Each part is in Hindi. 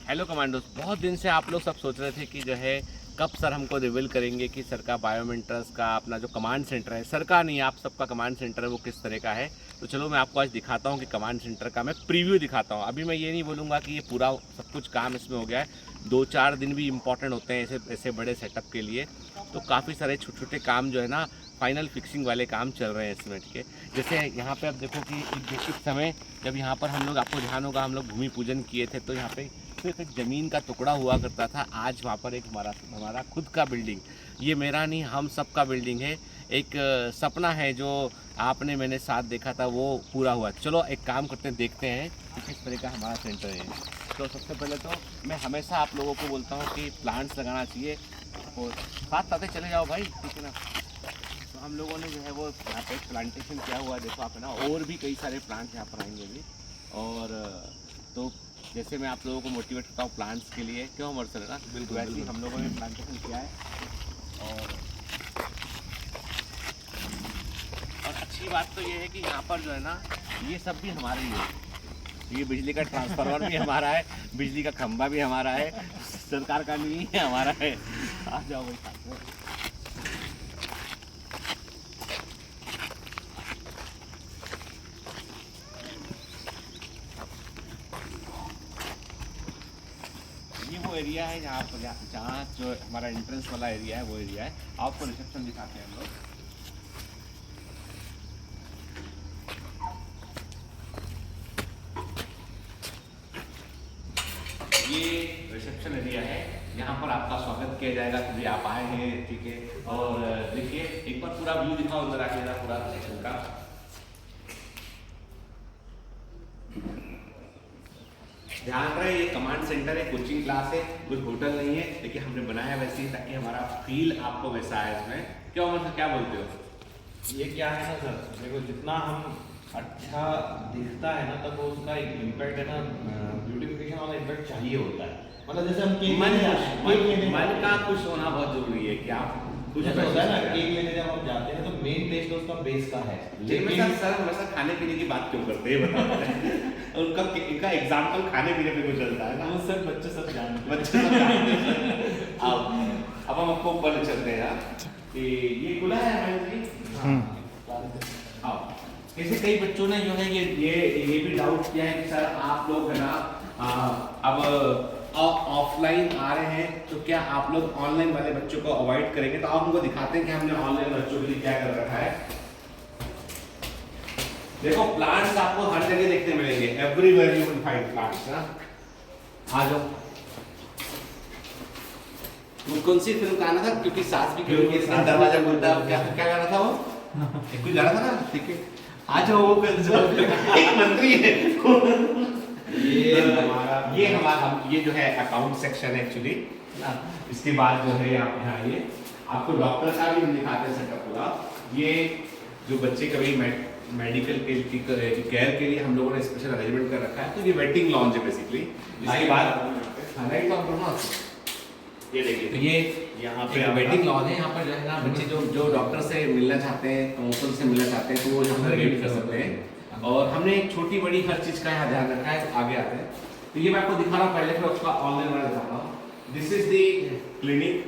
हेलो कमांडोज, बहुत दिन से आप लोग सब सोच रहे थे कि जो है कब सर हमको रिवील करेंगे कि सर का बायोमेंटर्स का अपना जो कमांड सेंटर है, सर का नहीं आप सबका कमांड सेंटर है वो किस तरह का है। तो चलो मैं आपको आज दिखाता हूँ कि कमांड सेंटर का मैं प्रीव्यू दिखाता हूँ। अभी मैं ये नहीं बोलूँगा कि ये पूरा सब कुछ काम इसमें हो गया है, 2-4 दिन भी इम्पॉर्टेंट होते हैं ऐसे ऐसे बड़े सेटअप के लिए। तो काफ़ी सारे छोटे छोटे काम जो है ना, फाइनल फिक्सिंग वाले काम चल रहे हैं इसमें के। जैसे यहाँ पे आप देखो कि इस समय जब यहाँ पर हम लोग, आपको ध्यान होगा, हम लोग भूमि पूजन किए थे तो यहाँ पे सिर्फ एक ज़मीन का टुकड़ा हुआ करता था। आज वहाँ पर एक हमारा खुद का बिल्डिंग, ये मेरा नहीं हम सब का बिल्डिंग है। एक सपना है जो आपने मैंने साथ देखा था वो पूरा हुआ। चलो एक काम करते हैं, देखते हैं कि किस तरह का हमारा सेंटर है। तो सबसे पहले तो मैं हमेशा आप लोगों को बोलता हूँ कि प्लांट्स लगाना चाहिए और साथ साथ चले जाओ भाई, ठीक है ना। तो हम लोगों ने जो है वो यहाँ पे प्लांटेशन किया हुआ है, देखो आप है ना, और भी कई सारे प्लांट यहाँ पर आएंगे भी। और तो जैसे मैं आप लोगों को मोटिवेट करता हूँ प्लांट्स के लिए, क्यों मर्सर है ना, बिल्कुल वैसे ही हम लोगों ने प्लांटेशन किया है। और अच्छी बात तो ये है कि यहाँ पर जो है ना, ये सब भी हमारे ही है। ये बिजली का ट्रांसफार्मर भी हमारा है, बिजली का खंभा भी हमारा है, सरकार का नहीं है, हमारा है। आ जाओ भाई साथ में। ये वो एरिया है जहाँ जो हमारा एंट्रेंस वाला एरिया है वो एरिया है। आपको रिसेप्शन दिखाते हैं हम लोग। ये रिसेप्शन एरिया है, यहाँ पर आपका स्वागत किया जाएगा कि आप आए हैं, ठीक है। और देखिए एक बार पूरा व्यू दिखाओ अंदर आके जरा, पूरा रिसेप्शन का। ध्यान रहे ये कमांड सेंटर है, कोचिंग क्लास है, कोई होटल नहीं है, लेकिन हमने बनाया वैसे ही ताकि हमारा फील आपको वैसा है इसमें। क्यों मतलब क्या बोलते हो? ये क्या है ना सर, देखो जितना हम अच्छा दिखता है ना तब वो उसका एक इम्पैक्ट है ना, ब्यूटिफिकेशन वाला इम्पैक्ट चाहिए होता है। मतलब जैसे हम केक मन का खुश होना बहुत जरूरी है कि आप कुछ जैसे होता है ना, केक लेने जब हम जाते हैं तो मेन टेस्ट उसका बेस का है। लेकिन सर हमेशा खाने पीने की बात क्यों करते हैं बताओ। उनका एग्जाम्पल खाने पीने पे क्यों चलता है ना। वो सर बच्चे सब जानते हैं, बच्चे सब जानते हैं। अब हम आपको ऊपर ले चलते हैं यार कि ये खुला है हमारे जी। हाँ, जैसे कई बच्चों ने जो है ये भी डाउट किया है कि सर आप लोग है ना अब ऑफलाइन आ रहे हैं तो क्या आप लोग ऑनलाइन वाले बच्चों को अवॉइड करेंगे। तो आप उनको दिखाते हैं कि हमने ऑनलाइन बच्चों के लिए क्या कर रखा है। देखो प्लांट्स आपको हर जगह देखने मिलेंगे, everywhere you will find plants ना। आ जाओ। कौन सी फिल्म का आना था, क्योंकि सास भी क्योंकि दरवाजा खुलता है, क्या गाना था वो, कुछ गाना था ना, ठीक है। आ जाओ, वो एक मंत्री है। ये जो है अकाउंट सेक्शन है एक्चुअली ना। इसके बाद जो है आप यहाँ ये आपको डॉक्टर का भी दिखाते हैं सेटअप पूरा। ये जो बच्चे कभी मेडिकल के केयर के लिए हम लोगों ने स्पेशल अरेंजमेंट कर रखा है, तो ये वेटिंग लॉन्ज है बेसिकली। इसके बाद ये देखिए, तो ये यहाँ पे वेटिंग लॉन्ज है। यहाँ पर जो है ना बच्चे जो डॉक्टर से मिलना चाहते हैं, प्रमोशन से मिलना चाहते हैं, तो वो यहाँ पर वेट कर सकते हैं। और हमने एक छोटी बड़ी हर चीज़ का यहाँ ध्यान रखा है। तो आगे आते हैं, तो ये मैं आपको दिखा रहा हूँ पहले, फिर उसका ऑनलाइन वाला दिखाता हूँ। This is the clinic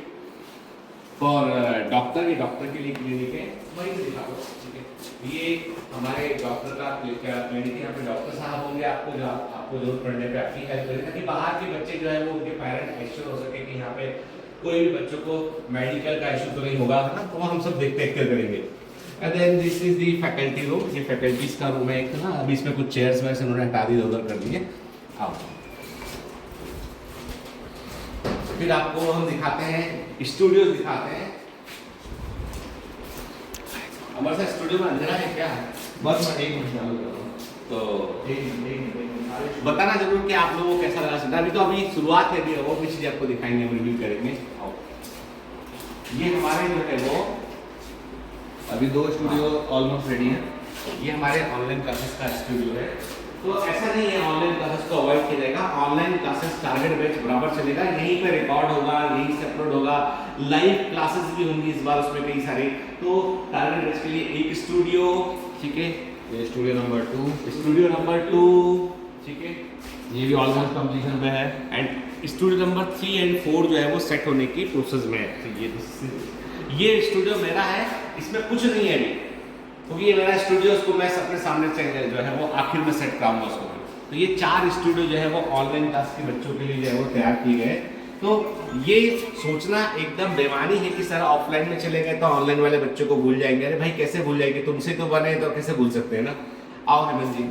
for doctor, ये डॉक्टर के लिए क्लिनिक है, वही तो दिखा दो, ठीक है। ये हमारे डॉक्टर का क्लिनिक है, यहाँ पे डॉक्टर साहब होंगे, आपको जरूरत पड़ने पे आपकी हेल्प करें, ताकि बाहर के बच्चे जो है वो उनके पेरेंट एश्योर हो सके कि यहाँ पे कोई भी बच्चों को मेडिकल का इशू तो नहीं होगा ना, तो हम सब देख करेंगे। And then this is the faculty room, ये फैकल्टीज का रूम है एक ना। अभी इसमें कुछ चेयर्स में से उन्होंने हटा दी, उधर कर दिए। आओ, फिर आपको हम दिखाते हैं स्टूडियो दिखाते हैं। हमारे साथ स्टूडियो में अंधेरा है क्या? बस मैं एक मिनट चालू कर रहा हूँ, तो बताना जरूर कि आप लोगों को कैसा लगा। अभी तो अभी शुरुआत है, अभी और भी चीज़ें आपको दिखाएंगे, हम रिव्यू करेंगे। आओ, ये हमारे जो है वो अभी 2 स्टूडियो ऑलमोस्ट रेडी है। ये हमारे ऑनलाइन क्लासेस का स्टूडियो है। तो ऐसा नहीं है ऑनलाइन क्लासेस को अवॉइड किया जाएगा, ऑनलाइन क्लासेस टारगेट बैच बराबर चलेगा, यहीं पे रिकॉर्ड होगा, यहीं से अपलोड होगा, लाइव क्लासेस भी होंगी इस बार उसमें कई सारे। तो टारगेट बैच के लिए एक स्टूडियो, ठीक है, ये स्टूडियो नंबर 2, स्टूडियो नंबर 2, ठीक है। ये भी ऑलमोस्ट कंप्लीशन पे है। एंड स्टूडियो नंबर 3 एंड 4 जो है वो सेट होने की प्रोसेस में है। तो ये स्टूडियो मेरा है, इसमें कुछ नहीं है अभी, क्योंकि ये मेरा स्टूडियो, उसको मैं अपने सामने से जो है वो आखिर में सेट कराऊंगा उसको। तो ये 4 स्टूडियो जो है वो ऑनलाइन क्लास के बच्चों के लिए जो है वो तैयार किए गए। तो ये सोचना एकदम बेमानी है कि सर ऑफलाइन में चले गए तो ऑनलाइन वाले बच्चों को भूल जाएंगे। अरे भाई कैसे भूल जाएंगे, तुमसे तो बने तो कैसे भूल सकते हैं ना। आओ हेमंत जी।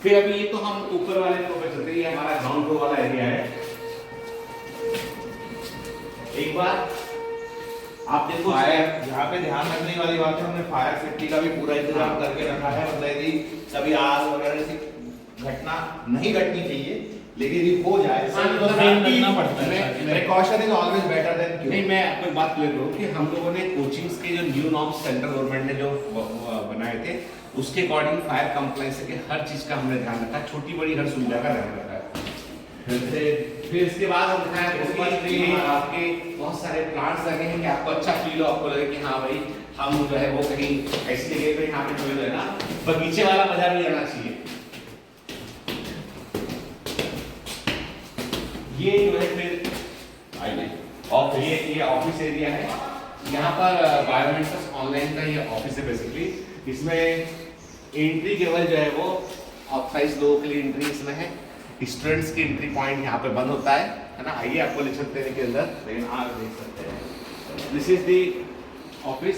फिर अभी ये तो हम ऊपर वाले फ्लोर पे चलते हैं, ये हमारा ग्राउंड फ्लोर वाला एरिया है। एक बार आप देखो फायर, यहाँ पे ध्यान रखने वाली बात है, हमने फायर सेफ्टी का भी पूरा इंतजाम करके रखा है। मतलब यदि कभी आग वगैरह से घटना नहीं घटनी चाहिए, लेकिन यदि हो जाए तो ध्यान रखना पड़ता है। Precaution is always better than cure. नहीं, मैं आपको एक बात क्लियर करूँ कि हम लोगों ने कोचिंग्स के जो न्यू नॉर्म्स सेंट्रल गवर्नमेंट ने जो बनाए थे उसके अकॉर्डिंग फायर कंप्लायंस के हर चीज का हमने ध्यान रखा, छोटी बड़ी हर सुविधा का ध्यान रखा है। फिर इसके बाद हम दिखाएं आपके बहुत सारे प्लांट्स लगे हैं कि आपको अच्छा फील हो, आपको लगे कि हाँ भाई हम जो है वो कहीं ऐसी जगह पे यहाँ पे जो है ना बगीचे वाला मजा भी आना चाहिए। ये जो है फिर आइए और ये ऑफिस एरिया है। यहाँ पर बायोमेट्रिक्स ऑनलाइन का ये ऑफिस है बेसिकली। इसमें एंट्री केवल जो है वो ऑथराइज्ड लोगों के लिए एंट्री इसमें है। स्टूडेंट्स की एंट्री पॉइंट यहाँ पे बंद होता है ना। आइए आपको ले चलते हैं के अंदर, लेकिन आप देख सकते हैं दिस इज दी ऑफिस।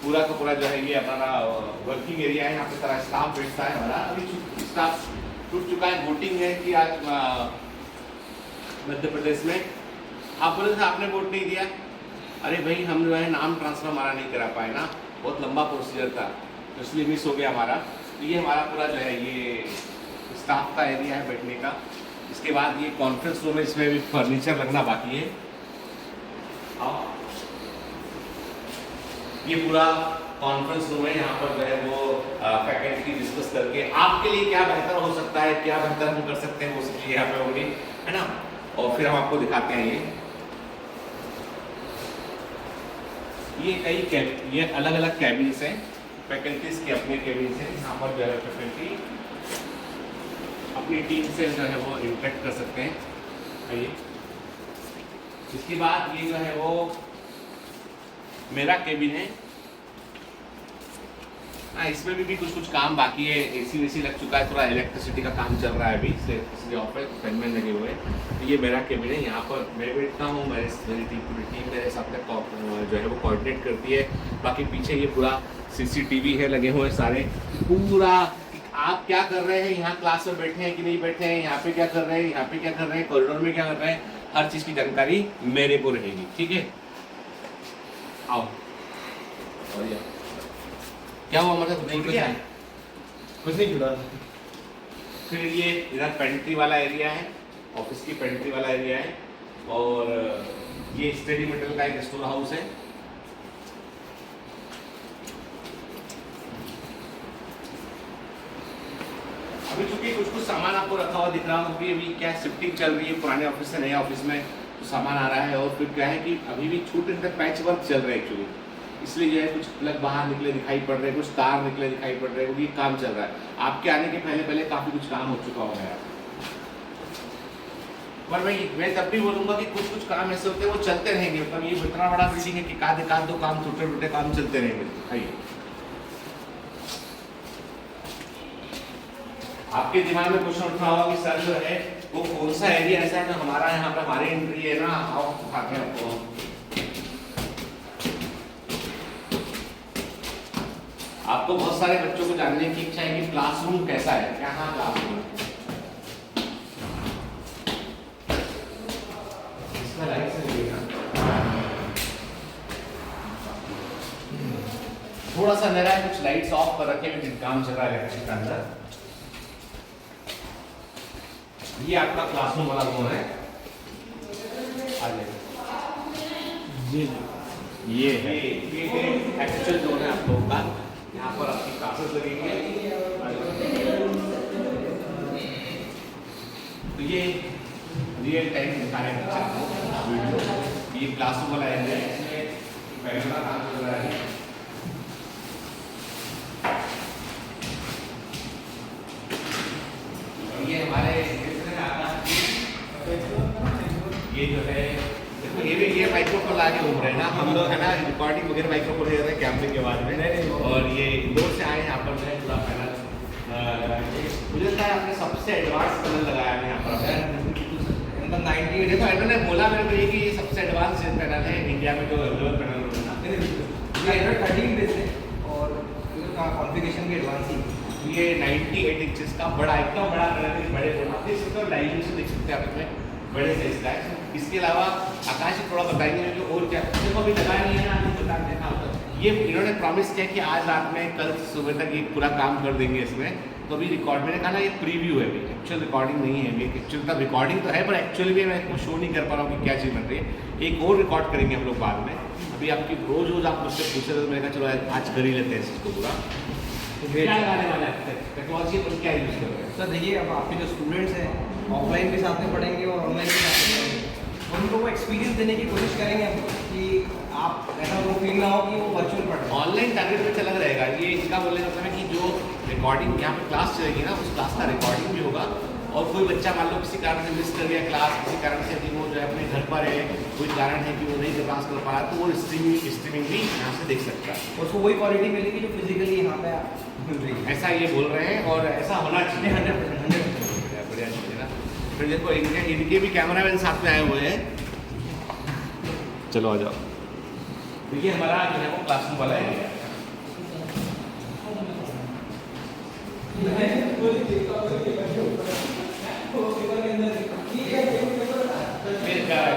पूरा का पूरा जो है ये हमारा वर्किंग एरिया है। यहाँ पे सारा स्टाफ बैठता है हमारा। अभी स्टाफ टूट चुका है, वोटिंग है कि आज मध्य प्रदेश में आप बोले थे आपने वोट नहीं दिया। अरे भाई हम जो है नाम ट्रांसफर हमारा नहीं करा पाए ना, बहुत लंबा प्रोसीजर था तो इसलिए मिस हो गया हमारा। तो ये हमारा पूरा जो है ये स्टाफ का एरिया है बैठने का। इसके बाद ये कॉन्फ्रेंस रूम है, इसमें भी फर्नीचर लगना बाकी है। और ये पूरा कॉन्फ्रेंस रूम है, यहाँ पर जो है वो फैकल्टी डिस्कस करके आपके लिए क्या बेहतर हो सकता है, क्या बेहतर हम कर सकते हैं, वो सब चीज़ यहाँ पे होगी, है ना। और फिर हम आपको दिखाते हैं ये अलग अलग कैबिन्स हैं, फैकल्टीज के अपने कैबिन्स हैं। यहाँ पर जो है फैकल्टी अपनी टीम से जो है वो इंटरेक्ट कर सकते हैं। आइए, इसके बाद ये जो है वो मेरा केबिन है। इसमें भी कुछ कुछ काम बाकी है। एसी वेसी लग चुका है, थोड़ा इलेक्ट्रिसिटी का काम चल रहा है अभी, इसलिए ऑफिस फैनमैन लगे हुए हैं। तो ये मेरा केबिन है, यहाँ पर मैं बैठता हूँ, मेरी पूरी टीम मेरे साथ जो है वो कोऑर्डिनेट करती है। बाकी पीछे ये पूरा CCTV है लगे हुए सारे, पूरा आप क्या कर रहे हैं, यहाँ क्लास में बैठे हैं कि नहीं बैठे हैं, यहाँ पे क्या कर रहे हैं, यहाँ पे क्या कर रहे हैं, कॉरिडोर में क्या कर रहे हैं, हर चीज़ की जानकारी मेरे को रहेगी। ठीक है, आओ। और क्या हुआ मतलब नहीं क्या कुछ नहीं जुड़ा। फिर ये इधर पेंट्री वाला एरिया है, ऑफिस की पेंट्री वाला एरिया है। और ये स्टडी मटेरियल का एक स्टोर हाउस है। अभी चूंकि कुछ कुछ सामान आपको रखा हुआ दिख रहा हो कि अभी क्या शिफ्टिंग चल रही है पुराने ऑफिस से नए ऑफिस में, तो सामान आ रहा है। और फिर क्या है कि अभी भी छोटे छोटे पैच वर्क चल रहे हैं एक्चुअली, इसलिए जो है कुछ प्लग बाहर निकले दिखाई पड़ रहे हैं, कुछ तार निकले दिखाई पड़ रहे हैं, क्योंकि काम चल रहा है। आपके आने के पहले पहले काफ़ी कुछ काम हो चुका होगा यार। पर मैं तब भी बोलूँगा कि कुछ कुछ काम ऐसे होते हैं वो चलते रहेंगे। मतलब ये इतना बड़ा बिल्डिंग है कि एकाध दो काम छोटे छोटे काम चलते रहेंगे। आइए, आपके दिमाग में क्वेश्चन उठ रहा होगा कि सर जो है वो कौन सा एरिया ऐसा है जो हमारा यहाँ पे हमारी एंट्री है ना। आओ दिखाते हैं आपको। आपको बहुत सारे बच्चों को जानने की इच्छा है कि क्लासरूम कैसा है, क्या क्लासरूम है। इसका लाइट से देखिएगा, थोड़ा सा अंधेरा है, कुछ लाइट्स ऑफ कर रखे हैं, काम चल रहा है इलेक्ट्रिक का अंदर। ये आपका क्लासरूम वाला रूम है। ये है एक्चुअल जोन है आप लोगों का। यहाँ पर आपकी क्लासेस लगेंगे। तो ये रियल टाइम दिखा रहे हैं बच्चे को वीडियो। ये क्लासरूम वाला एरिया है, इसमें बैठने का काम चल रहा है। ये हमारे ये जो है देखो ये माइक्रोफोन लाके घूम रहे हैं ना हम लोग, है ना, रिकॉर्डिंग वगैरह माइक्रोफोन ले रहे हैं कैमरे के बाद में। और ये इंदौर से आए यहाँ पर जो है पूरा पैनल मुझे लगता है आपने सबसे एडवांस पैनल लगाया है यहाँ पर मतलब 98। देखो इन्होंने बोला मेरे को ये कि ये सबसे एडवांस पैनल है इंडिया में जो अवेलेबल पैनल होता है ना। ये एंड्रॉइड 13 बेस है और इसका कॉन्फ़िगरेशन भी एडवांस ही। ये 98 इंचेस का बड़ा एकदम बड़ा पैनल है, बड़े देख सकते हो, डायमेंशन देख सकते हैं आप इसमें बड़े साइज का है। इसके अलावा आकाश जी थोड़ा बताएंगे कि और क्या देखो अभी लगाया नहीं है ना, आपको बता देखा होगा। ये इन्होंने प्रॉमिस किया कि आज रात में कल सुबह तक ये पूरा काम कर देंगे इसमें। तो अभी रिकॉर्ड मैंने कहा ना ये प्रीव्यू है, अभी एक्चुअल रिकॉर्डिंग नहीं है। अभी एक्चुअल का रिकॉर्डिंग तो है पर एक्चुअली भी मैं आपको शो नहीं कर पा रहा हूँ कि क्या चीज़ बन रही है। एक और रिकॉर्ड करेंगे हम लोग बाद में। अभी आपकी रोज़ आप मुझसे पूछ रहे थे, मैंने कहा चलो आज कर ही लेते हैं इसको पूरा। क्या लगाने वाला है टेक्नोलॉजी पर, क्या यूज़ कर रहे हैं सर? देखिए अब आपके जो स्टूडेंट्स हैं ऑफलाइन भी साथ में पढ़ेंगे और ऑनलाइन भी साथ में पढ़ेंगे, उनको वो एक्सपीरियंस देने की कोशिश करेंगे हम कि आप ऐसा वो फील ना हो कि वो वर्चुअल पढ़ रहे हैं। ऑनलाइन टारगेट में चला रहेगा। ये इसका बोलने का मतलब है कि जो रिकॉर्डिंग यहाँ पे क्लास चलेगी ना, उस क्लास का रिकॉर्डिंग भी होगा। और कोई बच्चा मान लो किसी कारण से मिस कर गया क्लास, किसी कारण से कि वो जो है अपने घर पर है, कोई कारण है कि वो नहीं क्लास कर पा रहा, तो वो स्ट्रीमिंग भी यहाँ से देख सकता है। उसको वही क्वालिटी मिलेगी जो फिजिकली यहाँ पे मिल रही है। ऐसा ये बोल रहे हैं और ऐसा होना चाहिए 100%। बढ़िया चीज़ है ना। फिर देखो इनके भी कैमरामैन साथ में आए हुए हैं। चलो आ जाओ। देखिए हमारा जो है वो क्लासरूम वाला एरिया है।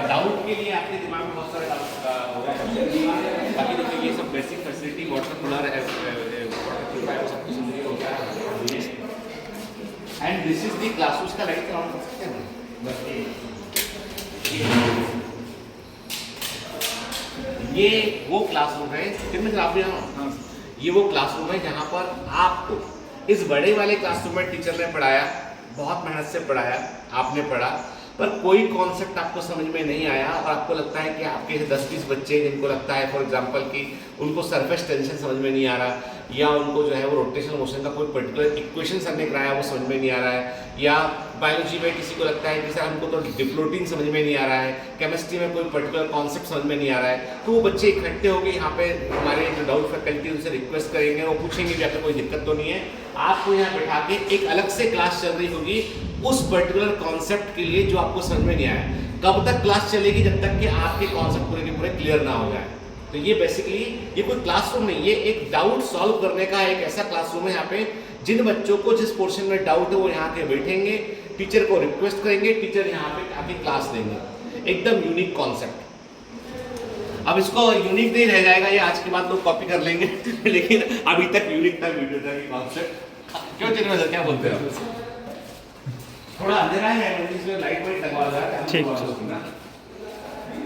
डाउट के लिए आपके दिमाग में बहुत सारे डाउट होगा। बाकी देखिए ये सब basic facility water cooler water purifier सब कुछ ये होता है। And this is the classroom का लाइट ऑन कर सकते हैं बस ये वो क्लासरूम है कितने आप भी ये वो क्लासरूम है जहाँ पर आपको इस बड़े वाले क्लासरूम में टीचर ने पढ़ाया, बहुत मेहनत से पढ़ाया, आपने पढ़ा, पर कोई कॉन्सेप्ट आपको समझ में नहीं आया और आपको लगता है कि आपके 10-20 बच्चे जिनको लगता है फॉर एग्जांपल कि उनको सरफेस टेंशन समझ में नहीं आ रहा, या उनको जो है वो रोटेशनल मोशन का कोई पर्टिकुलर इक्वेशन सर ने कराया वो समझ में नहीं आ रहा है, या बायोलॉजी में किसी को लगता है कि सर हमको तो डिप्लोटीन समझ में नहीं आ रहा है, केमिस्ट्री में कोई पर्टिकुलर कॉन्सेप्ट समझ में नहीं आ रहा है, तो वो बच्चे इकट्ठे होकर यहाँ पे हमारे जो डाउट फैकल्टी उनसे रिक्वेस्ट करेंगे, वो पूछेंगे कि आपको कोई दिक्कत तो नहीं है। आपको यहाँ बैठा के एक अलग से क्लास चल रही होगी उस पर्टिकुलर कॉन्सेप्ट के लिए जो आपको समझ में नहीं आया। कब तक क्लास चलेगी? जब तक कि आपके कॉन्सेप्ट पूरे के पूरे क्लियर ना हो जाए। तो ये बेसिकली ये कोई क्लासरूम नहीं, ये एक डाउट सॉल्व करने का एक ऐसा क्लासरूम है यहाँ पे जिन बच्चों को जिस पोर्शन में डाउट है वो यहाँ के बैठेंगे, टीचर को रिक्वेस्ट करेंगे, टीचर यहाँ पे आके क्लास देंगे। एकदम यूनिक कॉन्सेप्ट। अब इसको यूनिक नहीं रह जाएगा, ये आज के बाद लोग कॉपी कर लेंगे लेकिन अभी तक यूनिक था वीडियो का कॉन्सेप्ट। क्यों चिन्ह सर क्या बोलते हो? थोड़ा अंधेरा है, इसमें लाइट वाइट लगवा रहा है। ठीक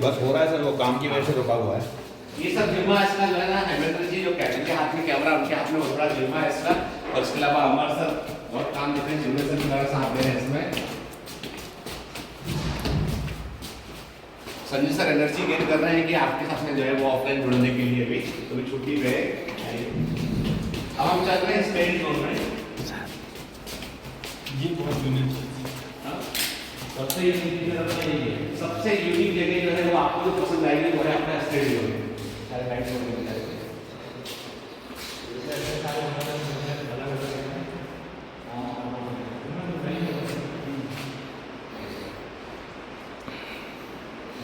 बस हो रहा है सर, वो काम की वजह से रुका हुआ है। ये सब जिम्मा इसका जो है ना, हेमेंद्र जी जो कैप्टन के हाथ में कैमरा, उनके हाथ में बहुत बड़ा जिम्मा है इसका। और इसके अलावा अमर सर बहुत काम देते हैं, जिम्मे सर वगैरह साथ दे रहे हैं इसमें। संजय सर एनर्जी गेन कर रहे हैं कि आपके साथ में जो है वो ऑफलाइन जुड़ने के लिए भी, तो भी छुट्टी पे। अब हम चल रहे हैं स्टेज जोन में। ये बहुत यूनिक सबसे यूनिक जगह जो है वो आपको जो पसंद आएगी वो है आपका स्टेज जोन।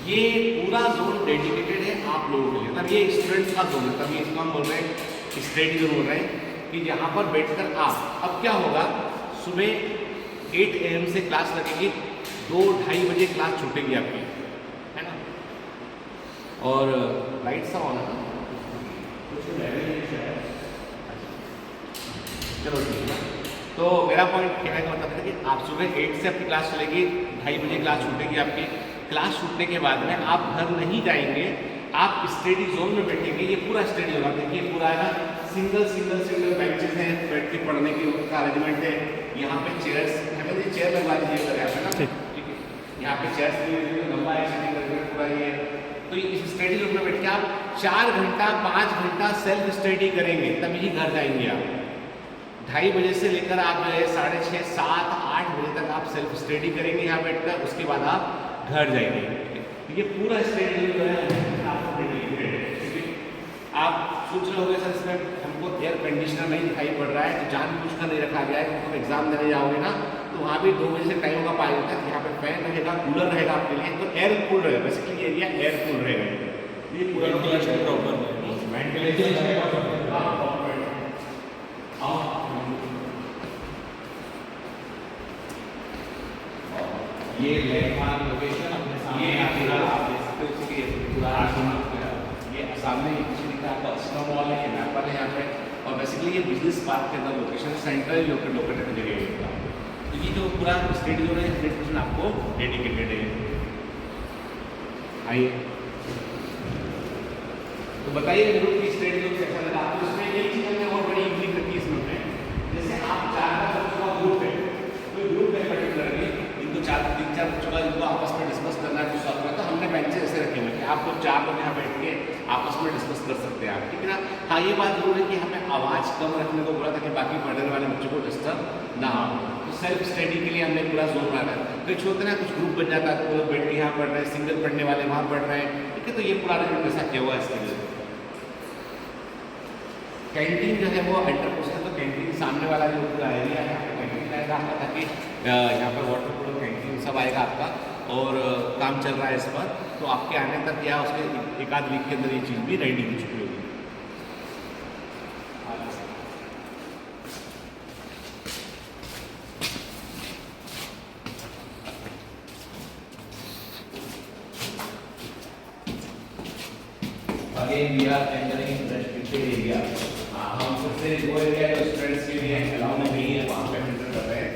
ये पूरा जोन डेडिकेटेड है आप लोगों के लिए, मतलब ये स्टूडेंट्स का जोन है, तभी इसको हम बोल रहे हैं स्टडी जोन बोल रहे हैं कि जहाँ पर बैठकर आप, अब क्या होगा, सुबह 8 AM से क्लास लगेगी, 2-2:30 बजे क्लास छूटेगी आपकी, है ना। और लाइट सा ऑन है ना, चलो ठीक है। तो मेरा पॉइंट कहने का मतलब है कि आप सुबह 8 से आपकी क्लास चलेगी, 2:30 बजे क्लास छूटेगी आपकी। क्लास छूटने के बाद में आप घर नहीं जाएंगे, आप स्टडी जोन में बैठेंगे। ये पूरा स्टडी जोन आप देखिए, पूरा है ना, सिंगल बेंचेस हैं, बैठ के पढ़ने की उनका अरेंजमेंट है। यहाँ पे चेयर्स, हमें ये चेयर लगवा दीजिए सर यहाँ पे ना, ठीक है। यहाँ पे चेयर्स लंबा है, सीटिंग अरेंजमेंट पूरा ये। तो इस स्टडी रूम में बैठ के आप 4 घंटा 5 घंटा सेल्फ स्टडी करेंगे, तभी ही घर जाएंगे आप। 2:30 बजे से लेकर आप जो है 6:30, 7, 8 बजे तक आप आप सेल्फ स्टडी करेंगे यहाँ बैठकर, उसके बाद आप घर जाएंगे। तो ये पूरा स्टडी जो है आपको डेडिकेटेड है, ठीक है। आप सोच रहे होंगे सर इसमें हमको एयर कंडीशनर नहीं दिखाई पड़ रहा है, तो जानबूझकर नहीं रखा गया है, क्योंकि तुम एग्जाम देने जाओगे ना तो वहाँ भी 2 बजे से टाइम होगा 5 बजे तक, यहाँ पे फैन रहेगा, कूलर रहेगा आपके लिए, तो एयर कूल रहेगा, बेसिकली एरिया एयर कूल रहेगा। ये पूरा वेंटिलेशन प्रॉपर ये लैंडमार्क लोकेशन अपने सामने आप देख सकते हो, इसलिए पूरा ये सामने पीछे दिख रहा है आपका स्नो मॉल है, ये मैपल है यहाँ पे, और बेसिकली ये बिजनेस पार्क के अंदर लोकेशन सेंट्रल लोकेटेड जगह है। तो ये जो पूरा स्टेट जो है 100% आपको डेडिकेटेड है। आइए तो बताइए जरूर कि स्टेट जो कैसा लगा आपको। इसमें एक चीज़ हमें और बड़ी यूनिक रखी है इसमें, जैसे आप 4 बच्चों का ग्रुप है, कोई ग्रुप है पर्टिकुलरली, इनको 3-4 बच्चों का जिनको आपस में डिस्कस करना है कुछ सॉल्व करना, तो हमने बेंचेस ऐसे रखे हुए कि आप लोग 4 लोग यहाँ बैठ के आपस में डिस्कस कर सकते हैं आप, ठीक है ना। हाँ ये बात जरूर है कि हमें आवाज़ कम रखने को बोला ताकि बाकी पढ़ने वाले बच्चों को डिस्टर्ब ना हो। तो सेल्फ स्टडी के लिए हमने पूरा जोन बनाया है। कुछ होता है ना, कुछ ग्रुप बन जाता है, तो लोग बैठ के यहाँ पढ़ रहे हैं, सिंगल पढ़ने वाले वहाँ पढ़ रहे हैं, ठीक है। तो ये पूरा अरेंजमेंट ऐसा किया हुआ है इसके लिए। कैंटीन जो है वो एंटर पोस्ट है, तो कैंटीन सामने वाला जो पूरा एरिया है कैंटीन रहेगा आपका, ताकि यहाँ पर वाटर कूलर कैंटीन सब आएगा आपका, और काम चल रहा है इस पर, तो आपके आने तक या उसके एक आध वीक के अंदर ये चीज़ भी रेडी हो चुकी होगी। Again we are entering into the restricted area. हम फिर से वो एरिया जो स्टूडेंट्स के लिए अलाउ नहीं है वहाँ पे एंटर कर रहे हैं।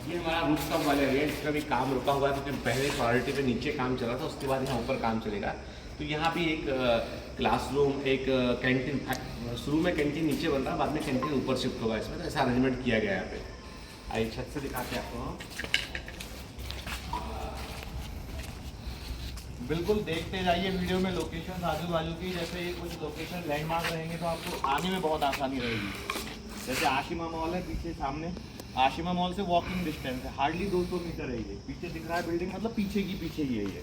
ये हमारा रूफटॉप वाला एरिया, इसका भी काम रुका हुआ है, क्योंकि पहले प्रायोरिटी पे नीचे काम चला था, उसके बाद यहाँ ऊपर काम चलेगा। तो यहाँ भी एक क्लासरूम, एक कैंटीन, शुरू में कैंटीन नीचे बन रहा, बाद में कैंटीन ऊपर शिफ्ट होगा इसमें, तो ऐसा अरेंजमेंट किया गया है यहाँ पे। आइए छत से दिखाते हैं आपको। बिल्कुल देखते जाइए वीडियो में लोकेशन आजू बाजू की, जैसे ये कुछ लोकेशन लैंडमार्क रहेंगे तो आपको आने में बहुत आसानी रहेगी। जैसे आशिमा मॉल है पीछे सामने, आशिमा मॉल से वॉकिंग डिस्टेंस है, हार्डली 200 मीटर है ये, पीछे दिख रहा है बिल्डिंग, मतलब पीछे की पीछे ही है ये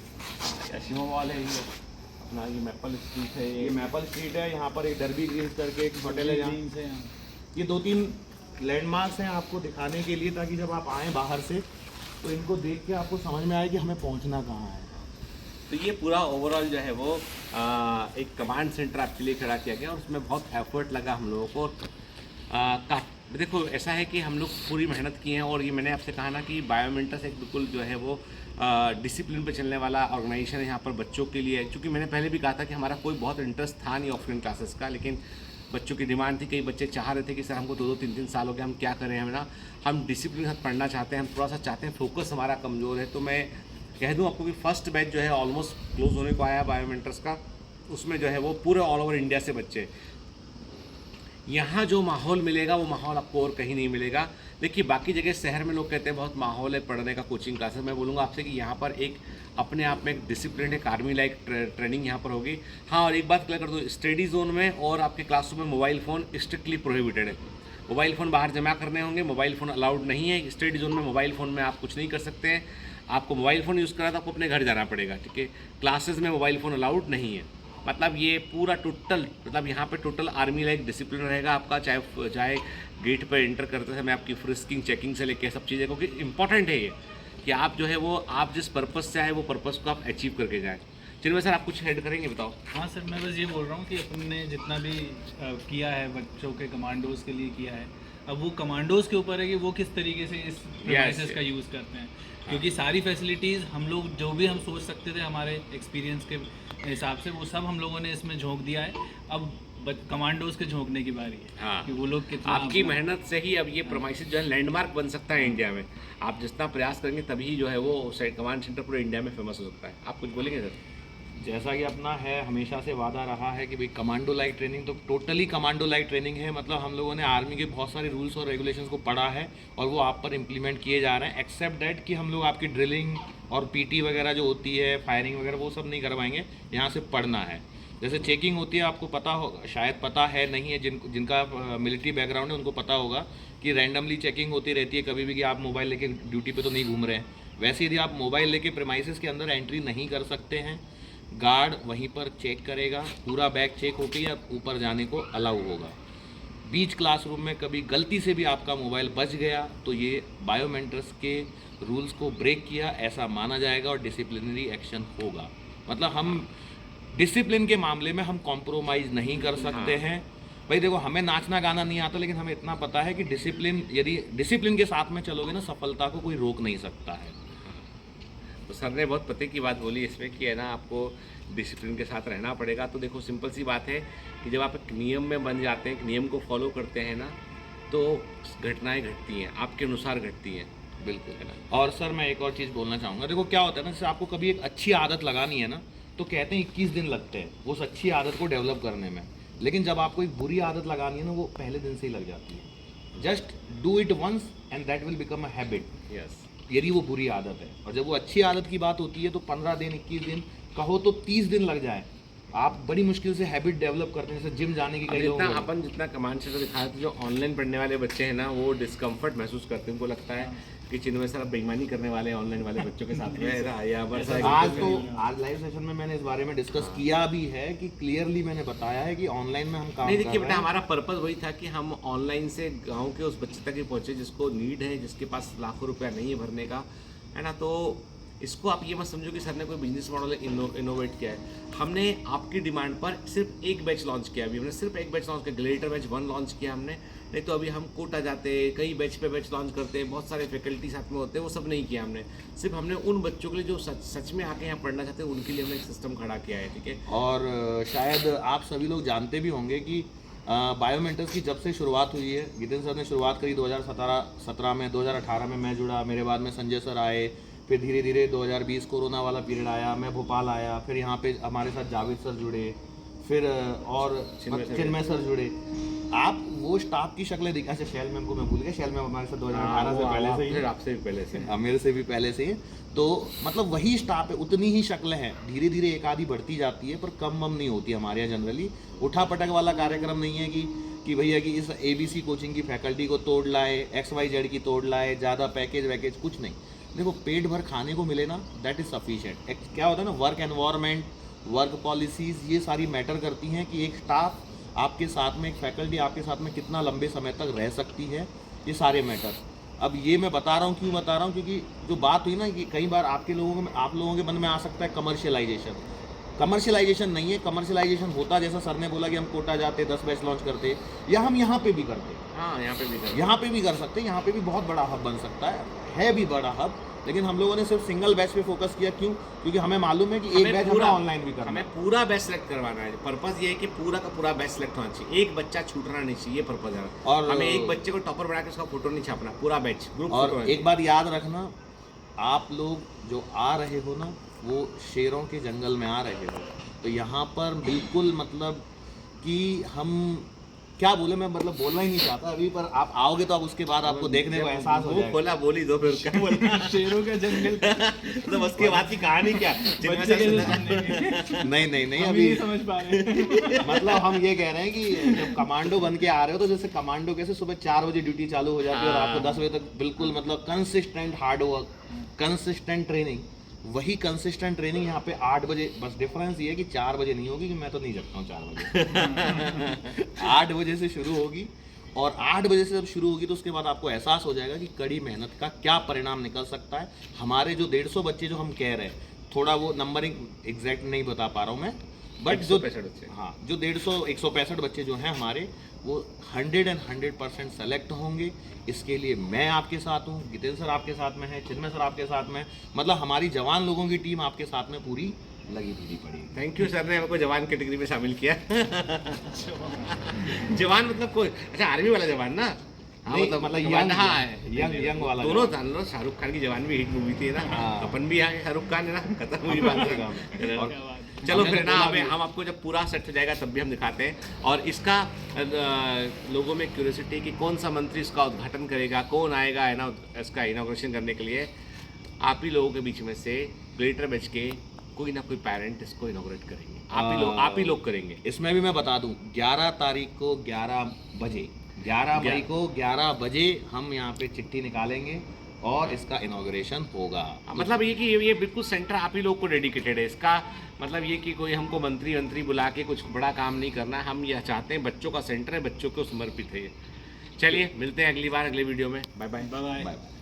आशिमा मॉल है। ये अपना ये मैपल स्ट्रीट है, ये मैपल स्ट्रीट है, यहाँ पर एक डरबी ग्रीन्स करके एक होटल है जहाँ ये 2-3 लैंडमार्क्स हैं आपको दिखाने के लिए, ताकि जब आप आएँ बाहर से तो इनको देख के आपको समझ में आए कि हमें पहुँचना कहाँ है। तो ये पूरा ओवरऑल जो है वो एक कमांड सेंटर आपके लिए खड़ा किया गया, और उसमें बहुत एफर्ट लगा हम लोगों को। देखो ऐसा है कि हम लोग पूरी मेहनत की है, और ये मैंने आपसे कहा ना कि बायोमेंटस एक बिल्कुल जो है वो डिसिप्लिन पे चलने वाला ऑर्गेनाइजेशन है यहाँ पर बच्चों के लिए। क्योंकि मैंने पहले भी कहा था कि हमारा कोई बहुत इंटरेस्ट था नहीं ऑफलाइन क्लासेस का, लेकिन बच्चों की डिमांड थी, कई बच्चे चाह रहे थे कि सर हमको 2-2, 3-3 साल हो गए, हम क्या करें, हम ना हम डिसिप्लिन के साथ पढ़ना चाहते हैं, हम थोड़ा सा चाहते हैं, फोकस हमारा कमज़ोर है। तो मैं कह दूं आपको कि फर्स्ट बैच जो है ऑलमोस्ट क्लोज होने को आया बायोमेंटर्स का, उसमें जो है वो पूरे ऑल ओवर इंडिया से बच्चे। यहाँ जो माहौल मिलेगा वो माहौल आपको और कहीं नहीं मिलेगा। देखिए बाकी जगह शहर में लोग कहते हैं बहुत माहौल है पढ़ने का, कोचिंग क्लासेस, मैं बोलूँगा आपसे कि यहाँ पर एक अपने आप में एक डिसिप्लिन, एक आर्मी लाइक ट्रेनिंग यहाँ पर होगी। हाँ, और एक बात क्लियर कर दूँ, स्टडी जोन में और आपके क्लासरूम में मोबाइल फ़ोन स्ट्रिक्टली प्रोहिबिटेड है। मोबाइल फ़ोन बाहर जमा करने होंगे, मोबाइल फ़ोन अलाउड नहीं है। स्टडी जोन में मोबाइल फ़ोन में आप कुछ नहीं कर सकते हैं। आपको मोबाइल फ़ोन यूज़ करा तो आपको अपने घर जाना पड़ेगा, ठीक है। क्लासेस में मोबाइल फ़ोन अलाउड नहीं है। मतलब ये पूरा टोटल, मतलब यहाँ पे टोटल आर्मी लाइक डिसिप्लिन रहेगा आपका, चाहे गेट पर एंटर करते समय आपकी फ्रिस्किंग, चेकिंग से लेके सब चीज़ें, क्योंकि इंपॉर्टेंट है ये कि आप जो है वो आप जिस पर्पज़ से आए वो पर्पज़ को आप अचीव करके जाएँ। चलिए सर, आप कुछ ऐड करेंगे, बताओ। हाँ सर, मैं बस ये बोल रहा हूँ कि अपन ने जितना भी किया है बच्चों के कमांडोज़ के लिए किया है, अब वो कमांडोज़ के ऊपर है कि वो किस तरीके से इस प्रीमाइसेस का यूज़ करते हैं। क्योंकि सारी फैसिलिटीज़ हम लोग जो भी हम सोच सकते थे हमारे एक्सपीरियंस के हिसाब से, वो सब हम लोगों ने इसमें झोंक दिया है। अब कमांडोज़ के झोंकने की बारी है। हाँ, कि वो लोग कितना आपकी मेहनत से ही अब ये प्रोमाइसेस जो है लैंडमार्क बन सकता है इंडिया में। आप जितना प्रयास करेंगे तभी जो है वो कमांड सेंटर पूरे इंडिया में फेमस हो सकता है। आप कुछ बोलेंगे सर? जैसा कि अपना है हमेशा से वादा रहा है कि भाई कमांडो लाइक ट्रेनिंग, तो टोटली कमांडो लाइक ट्रेनिंग है। मतलब हम लोगों ने आर्मी के बहुत सारे रूल्स और रेगुलेशंस को पढ़ा है और वो आप पर इम्प्लीमेंट किए जा रहे हैं। एक्सेप्ट डैट कि हम लोग आपकी ड्रिलिंग और पीटी वगैरह जो होती है, फायरिंग वगैरह, वो सब नहीं करवाएंगे, यहाँ से पढ़ना है। जैसे चेकिंग होती है, आपको पता हो, शायद पता है नहीं है, जिनका मिलिट्री बैकग्राउंड है उनको पता होगा कि रैंडमली चेकिंग होती रहती है कभी भी, कि आप मोबाइल लेके ड्यूटी पे तो नहीं घूम रहे हैं। वैसे यदि आप मोबाइल लेके प्रेमाइसेस के अंदर एंट्री नहीं कर सकते हैं, गार्ड वहीं पर चेक करेगा, पूरा बैग चेक होकर या ऊपर जाने को अलाउ होगा। बीच क्लासरूम में कभी गलती से भी आपका मोबाइल बच गया तो ये बायोमेट्रिक्स के रूल्स को ब्रेक किया ऐसा माना जाएगा और डिसिप्लिनरी एक्शन होगा। मतलब हम डिसिप्लिन के मामले में हम कॉम्प्रोमाइज़ नहीं कर सकते हैं। भाई देखो, हमें नाचना गाना नहीं आता, लेकिन हमें इतना पता है कि डिसिप्लिन, यदि डिसिप्लिन के साथ में चलोगे ना, सफलता को कोई रोक नहीं सकता है। तो सर ने बहुत पते की बात बोली इसमें कि है ना, आपको डिसिप्लिन के साथ रहना पड़ेगा। तो देखो, सिंपल सी बात है कि जब आप एक नियम में बन जाते हैं, एक नियम को फॉलो करते हैं ना, तो घटनाएं घटती हैं, आपके अनुसार घटती हैं। बिल्कुल है ना। और सर मैं एक और चीज़ बोलना चाहूँगा, देखो क्या होता है ना, जैसे आपको कभी एक अच्छी आदत लगानी है ना, तो कहते हैं 21 दिन लगते हैं उस अच्छी आदत को डेवलप करने में। लेकिन जब आपको एक बुरी आदत लगानी है ना, वो पहले दिन से ही लग जाती है। Just do it once and that will become a habit, यदि वो बुरी आदत है। और जब वो अच्छी आदत की बात होती है तो 15 दिन, 21 दिन, कहो तो 30 दिन लग जाए, आप बड़ी मुश्किल से हैबिट डेवलप करते हैं। जैसे जिम जाने की, कई लोग अपन जितना कमांड सेंटर दिखाया था, जो ऑनलाइन पढ़ने वाले बच्चे हैं ना, वो डिस्कम्फर्ट महसूस करते हैं। उनको लगता है कि चिन्मय सर बेईमानी करने वाले ऑनलाइन वाले बच्चों के साथ में आज लाइव सेशन में मैंने इस बारे में डिस्कस किया भी है कि क्लियरली मैंने बताया है कि ऑनलाइन में हम काम नहीं, देखिए बेटा, हमारा पर्पस वही था कि हम ऑनलाइन से गांव के उस बच्चे तक ही पहुंचे जिसको नीड है, जिसके पास लाखों रुपया नहीं है भरने का, है ना। तो इसको आप ये मत समझो कि सर ने कोई बिजनेस मॉडल इनोवेट किया है। हमने आपकी डिमांड पर सिर्फ एक बैच लॉन्च किया। अभी हमने सिर्फ एक बैच लॉन्च किया, ग्लेडिएटर बैच 1 लॉन्च किया हमने। नहीं तो अभी हम कोटा जाते, कई बैच पे बैच लॉन्च करते हैं, बहुत सारे फैकल्टी साथ में होते हैं, वो सब नहीं किया हमने। सिर्फ हमने उन बच्चों के लिए जो सच में आके यहाँ पढ़ना चाहते हैं, उनके लिए हमने एक सिस्टम खड़ा किया है, ठीक है। और शायद आप सभी लोग जानते भी होंगे कि बायोमेट्रिक्स की जब से शुरुआत हुई है, जितेंद्र सर ने शुरुआत करी 2017 में, 2018 में मैं जुड़ा, मेरे बाद में संजय सर आए, फिर धीरे धीरे 2020 कोरोना वाला पीरियड आया, मैं भोपाल आया, फिर यहाँ पे हमारे साथ जावेद सर जुड़े, फिर और चिन्मय सर जुड़े। आप वो स्टाफ की शक्लें दिखा, अच्छा शैल मैम को मैं भूल गया, शैल मैम हमारे साथ 2018 से पहले से ही, आपसे भी पहले से, मेरे से भी पहले से ही। तो मतलब वही स्टाफ है, उतनी ही शक्लें हैं, धीरे धीरे एक आधी बढ़ती जाती है, पर कम नहीं होती हमारे यहाँ जनरली। उठा पटक वाला कार्यक्रम नहीं है कि भैया कि इस ABC कोचिंग की फैकल्टी को तोड़ लाए, XYZ की तोड़ लाए, ज़्यादा पैकेज वैकेज, कुछ नहीं। देखो, पेट भर खाने को मिले ना, दैट इज़ सफिशिएंट। क्या होता है ना, वर्क एनवायरनमेंट, वर्क पॉलिसीज़, ये सारी मैटर करती हैं कि एक स्टाफ आपके साथ में, एक फैकल्टी आपके साथ में कितना लंबे समय तक रह सकती है, ये सारे मैटर। अब ये मैं बता रहा हूँ, क्यों बता रहा हूँ, क्योंकि जो बात हुई ना कि कई बार आप लोगों के मन में आ सकता है कमर्शियलाइजेशन नहीं है। कमर्शियलाइजेशन होता, जैसा सर ने बोला कि हम कोटा जाते 10 बैच लॉन्च करते, या हम यहाँ पे भी करते। हाँ, यहाँ पे भी कर सकते हैं। यहाँ पे भी बहुत बड़ा हब बन सकता है भी बड़ा हब। लेकिन हम लोगों ने सिर्फ सिंगल बैच पे फोकस किया, क्यों? क्योंकि हमें मालूम है कि एक बैच हमें ऑनलाइन भी करना है, हमें पूरा बैच सेलेक्ट करवाना है। पर्पस ये है कि पूरा का पूरा बैच सेलेक्ट होना चाहिए, एक बच्चा छूटना नहीं चाहिए, पर्पस है। और हमें एक बच्चे को टॉपर बना के उसका फोटो नहीं छापना, पूरा बैच ग्रुप। और एक बात याद रखना, आप लोग जो आ रहे हो ना, वो शेरों के जंगल में आ रहे हो, तो यहाँ पर बिल्कुल मतलब कि हम क्या बोले, मैं मतलब बोलना ही नहीं चाहता अभी, पर आप आओगे तो आप उसके बाद आपको देखने को एहसास हो जाएगा। बोला बोली दो फिर क्या बोलना, शेरों का जंगल तो उसके बाद की कहानी क्या? नहीं अभी समझ पा रहे मतलब हम ये कह रहे हैं कि जब कमांडो बन के आ रहे हो, तो जैसे कमांडो कैसे सुबह 4 बजे ड्यूटी चालू हो जाती है और आपको 10 बजे तक बिल्कुल मतलब consistent hard work, consistent training, वही कंसिस्टेंट ट्रेनिंग यहाँ पे 8 बजे। बस डिफरेंस ये है कि 4 बजे नहीं होगी, कि मैं तो नहीं जगता हूँ 4 बजे 8 बजे से शुरू होगी, और 8 बजे से जब शुरू होगी तो उसके बाद आपको एहसास हो जाएगा कि कड़ी मेहनत का क्या परिणाम निकल सकता है। हमारे जो 150 बच्चे जो हम कह रहे हैं, थोड़ा वो नंबरिंग एग्जैक्ट नहीं बता पा रहा हूँ मैं, बट जो 165 बच्चे जो हैं हमारे, वो 100% सेलेक्ट होंगे। इसके लिए मैं आपके साथ हूँ, जितेंद्र सर आपके साथ में है, चिन्मय सर आपके साथ में, मतलब हमारी जवान लोगों की टीम आपके साथ में पूरी लगी धीरी पड़ी। थैंक यू सर ने हमको जवान कैटेगरी में शामिल किया। जवान मतलब कोई, अच्छा आर्मी वाला जवान ना? हाँ, मतलब यंग वाला दोनों था ना। शाहरुख खान की जवान भी हिट मूवी थी ना, अपन भी यहाँ शाहरुख खान है ना, खत्म हुई बात। चलो हमने फिर तो ना बोला हमें भी- हम आपको जब पूरा सेट हो जाएगा तब भी हम दिखाते हैं। और इसका लोगों में क्यूरियोसिटी कि कौन सा मंत्री इसका उद्घाटन करेगा, कौन आएगा है ना इसका इनॉग्रेशन करने के लिए। आप ही लोगों के बीच में से ग्रेटर बैच के कोई ना कोई पेरेंट इसको इनॉग्रेट करेंगे। आप ही लोग करेंगे। इसमें भी मैं बता दूं 11 तारीख को 11 बजे 11 मई को 11 बजे हम यहाँ पे चिट्ठी निकालेंगे और इसका इनॉग्रेशन होगा। मतलब ये कि ये बिल्कुल सेंटर आप ही लोग को डेडिकेटेड है। इसका मतलब ये कि कोई हमको मंत्री बुला के कुछ बड़ा काम नहीं करना है। हम यह चाहते हैं, बच्चों का सेंटर है, बच्चों को समर्पित है ये। चलिए मिलते हैं अगली बार अगले वीडियो में। Bye bye. Bye bye. Bye.